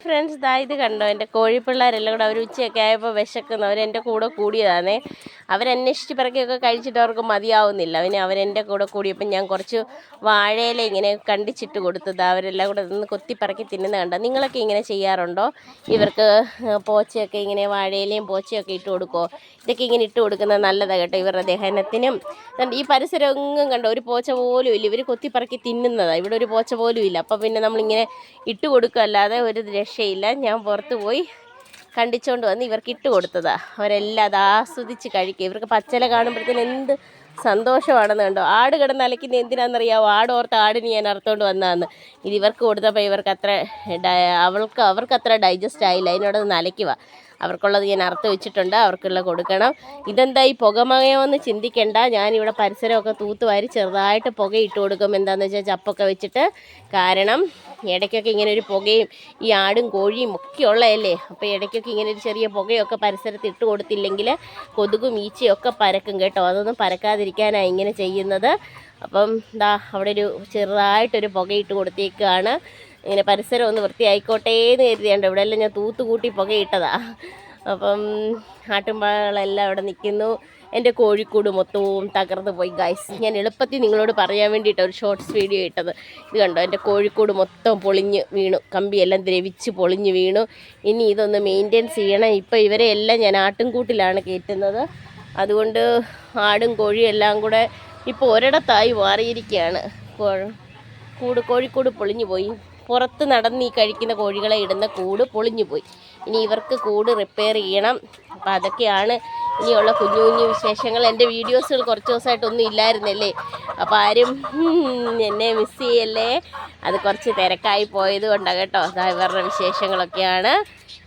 Friends ഇത് കണ്ടോ എൻ്റെ കോഴിപ്പിള്ളേരെല്ലാം കൂടെ അവർ ഉച്ചയൊക്കെ ആയപ്പോൾ വിശക്കുന്നു. അവരെൻ്റെ കൂടെ കൂടിയതാണേ. അവരന്വേഷിച്ച് പിറക്കിയൊക്കെ കഴിച്ചിട്ട് അവർക്ക് മതിയാവുന്നില്ല. പിന്നെ അവരെൻ്റെ കൂടെ കൂടിയപ്പോൾ ഞാൻ കുറച്ച് വാഴയില ഇങ്ങനെ കണ്ടിച്ചിട്ട് കൊടുത്തത്. അവരെല്ലാം കൂടെ നിന്ന് കൊത്തിപ്പറക്കി തിന്നുന്ന കണ്ടോ. നിങ്ങളൊക്കെ ഇങ്ങനെ ചെയ്യാറുണ്ടോ? ഇവർക്ക് പോച്ചയൊക്കെ ഇങ്ങനെ വാഴയിലയും പോച്ചയൊക്കെ ഇട്ട് കൊടുക്കുമോ? ഇതൊക്കെ ഇങ്ങനെ ഇട്ട് കൊടുക്കുന്നത് നല്ലതാണ് കേട്ടോ, ഇവരുടെ ദഹനത്തിനും. ഈ പരിസരം എങ്ങും കണ്ടോ ഒരു പോച്ച പോലും ഇല്ല. ഇവർ കൊത്തിപ്പറക്കി തിന്നുന്നതാണ്. ഇവിടെ ഒരു പോച്ച പോലും ഇല്ല. അപ്പോൾ പിന്നെ നമ്മളിങ്ങനെ ഇട്ട് കൊടുക്കുകയല്ലാതെ ഒരു രക്ഷയില്ല. ഞാൻ പുറത്ത് പോയി കണ്ടിച്ചുകൊണ്ട് വന്ന് ഇവർക്ക് ഇട്ട് കൊടുത്തതാണ്. അവരെല്ലാം അത് ആസ്വദിച്ച് കഴിക്കുക. ഇവർക്ക് പച്ചില കാണുമ്പോഴത്തേന് എന്ത് സന്തോഷമാണെന്ന് കണ്ടോ. ആട് കിടന്ന് അലയ്ക്കുന്നത് എന്തിനാണെന്നറിയാമോ? ആടോർത്ത് ആടിന് ഞാൻ അറുത്തോണ്ട് വന്നതാണ്. ഇത് ഇവർക്ക് കൊടുത്തപ്പോൾ ഇവർക്ക് അവർക്ക് അത്ര ഡൈജസ്റ്റ് ആയില്ല. അതിനോടൊന്ന് അലയ്ക്കുക. അവർക്കുള്ളത് ഞാൻ അറുത്ത് വെച്ചിട്ടുണ്ട്, അവർക്കുള്ള കൊടുക്കണം. ഇതെന്താ ഈ പുകമകയോന്ന് ചിന്തിക്കേണ്ട. ഞാനിവിടെ പരിസരമൊക്കെ തൂത്തുവാരി ചെറുതായിട്ട് പുക ഇട്ട് കൊടുക്കും. എന്താണെന്ന് വെച്ചാൽ ചപ്പൊക്കെ വെച്ചിട്ട്. കാരണം ഇടയ്ക്കൊക്കെ ഇങ്ങനെ ഒരു പുകയും ഈ ആടും കോഴിയും ഒക്കെ ഉള്ളതല്ലേ. അപ്പോൾ ഇടയ്ക്കൊക്കെ ഇങ്ങനെ ഒരു ചെറിയ പുകയൊക്കെ പരിസരത്ത് ഇട്ട് കൊടുത്തില്ലെങ്കിൽ കൊതുകും ഈച്ചയൊക്കെ പരക്കും കേട്ടോ. അതൊന്നും പരക്കാതിരിക്കാനാണ് ഇങ്ങനെ ചെയ്യുന്നത്. അപ്പം അവിടെ ഒരു ചെറുതായിട്ടൊരു പുകയിട്ട് കൊടുത്തേക്കാണ്. ഇങ്ങനെ പരിസരം ഒന്ന് വൃത്തിയായിക്കോട്ടെ എന്ന് കരുതിയുണ്ട്. ഇവിടെ എല്ലാം ഞാൻ തൂത്തുകൂട്ടി പുകയിട്ടതാണ്. അപ്പം ആട്ടുംപാളെല്ലാം അവിടെ നിൽക്കുന്നു. എൻ്റെ കോഴിക്കൂട് മൊത്തവും തകർന്നു പോയി ഗൈസ്. ഞാൻ എളുപ്പത്തിൽ നിങ്ങളോട് പറയാൻ വേണ്ടിയിട്ടാണ് ഒരു ഷോർട്സ് വീഡിയോ ഇട്ടത്. ഇത് കണ്ടോ, എൻ്റെ കോഴിക്കൂട് മൊത്തം പൊളിഞ്ഞ് വീണു. കമ്പിയെല്ലാം ദ്രവിച്ച് പൊളിഞ്ഞ് വീണു. ഇനി ഇതൊന്ന് മെയിൻറ്റെയിൻസ് ചെയ്യണം. ഇപ്പോൾ ഇവരെ എല്ലാം ഞാൻ ആട്ടിൻകൂട്ടിലാണ് കയറ്റുന്നത്. അതുകൊണ്ട് ആടും കോഴിയും എല്ലാം കൂടെ ഇപ്പോൾ ഒരിടത്തായി മാറിയിരിക്കുകയാണ്. കോഴിക്കൂട് പൊളിഞ്ഞു പോയി. പുറത്ത് നടന്ന് ഈ കഴിക്കുന്ന കോഴികളെ ഇടുന്ന കൂട് പൊളിഞ്ഞു പോയി. ഇനി ഇവർക്ക് കൂട് റിപ്പയർ ചെയ്യണം. അപ്പോൾ അതൊക്കെയാണ് ഇനിയുള്ള കുഞ്ഞു കുഞ്ഞു വിശേഷങ്ങൾ. എൻ്റെ വീഡിയോസുകൾ കുറച്ച് ദിവസമായിട്ടൊന്നും ഇല്ലായിരുന്നല്ലേ. അപ്പോൾ ആരും എന്നെ മിസ് ചെയ്യല്ലേ. അത് കുറച്ച് തിരക്കായി പോയത് കൊണ്ടാണ് കേട്ടോ. ഇവരുടെ വിശേഷങ്ങളൊക്കെയാണ്.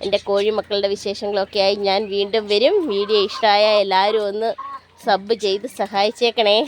എൻ്റെ കോഴിമക്കളുടെ വിശേഷങ്ങളൊക്കെയായി ഞാൻ വീണ്ടും വരും. വീഡിയോ ഇഷ്ടമായ എല്ലാവരും ഒന്ന് സബ് ചെയ്ത് സഹായിച്ചേക്കണേ.